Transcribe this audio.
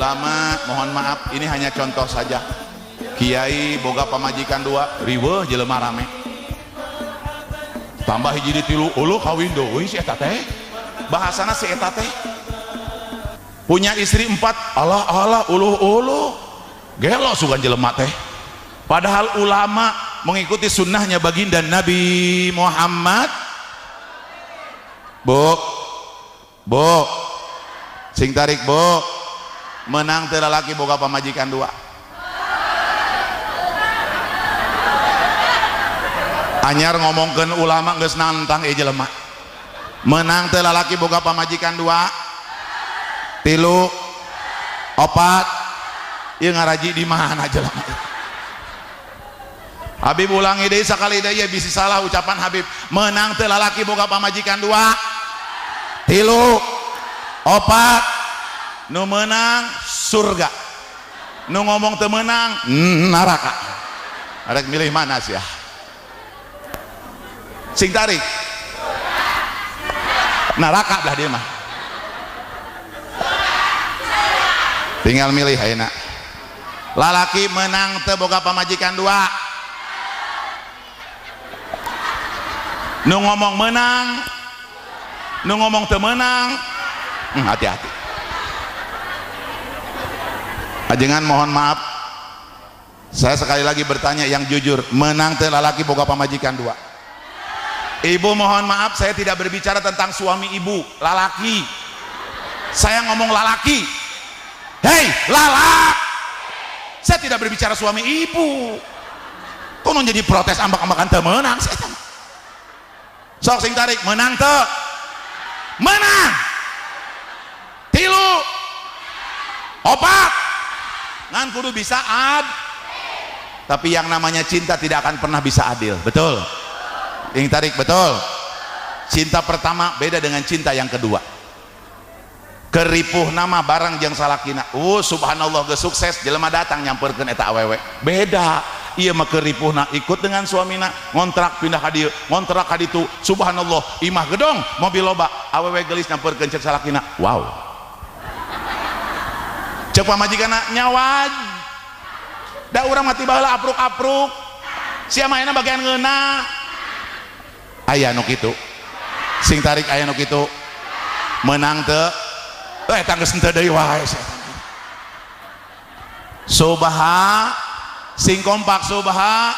ulama mohon maaf ini hanya contoh saja. Kiai boga pamajikan 2 riweuh jelema rame tambah hiji di 3 ulu kawin deui si eta teh bahasana si eta teh punya istri 4 Allah ulu gelo sugan jelema teh padahal ulama mengikuti sunnahnya baginda Nabi Muhammad. Bu sing tarik bu menang teu lalaki boga pamajikan 2 anyar ngomongkeun ulama geus nantang jelema menang teu lalaki boga pamajikan 2 3 4 ieu ngaraji di mana jelema Habib ulangi deui sakali deui bisi salah ucapan Habib menang teu lalaki boga pamajikan 2 3 4 nu menang surga nu ngomong teu menang neraka arek milih mana sih ya sing tarik neraka lah dia mah tinggal milih ayeuna lalaki menang teu boga pamajikan 2 nu ngomong menang nu ngomong teu menang hati-hati ajengan mohon maaf saya sekali lagi bertanya yang jujur menang teu lalaki boga pamajikan 2 ibu mohon maaf saya tidak berbicara tentang suami ibu lalaki saya ngomong lalaki hei lalak saya tidak berbicara suami ibu konon jadi protes ambak-ambakan teu menang sok sing tarik menang teu menang 3 4 ngan kudu bisa tapi yang namanya cinta tidak akan pernah bisa adil betul yang tarik betul cinta pertama beda dengan cinta yang kedua keripuh nama barang jeung salakina subhanallah geus sukses jelema datang nyamperkeun eta awewe beda ieu mah keripuhna ikut dengan suamina ngontrak pindah ka dieu ngontrak ka ditu subhanallah imah gedong mobil loba awewe geulis nyamperkeun cek salakina wow cek pamajikanna nyawaj da urang mati baheula apruk-apruk sia mah ayeuna bagian ngeuna aya nu kitu sing tarik aya nu kitu menang teu eta geus henteu deui wae subha sing kompak subha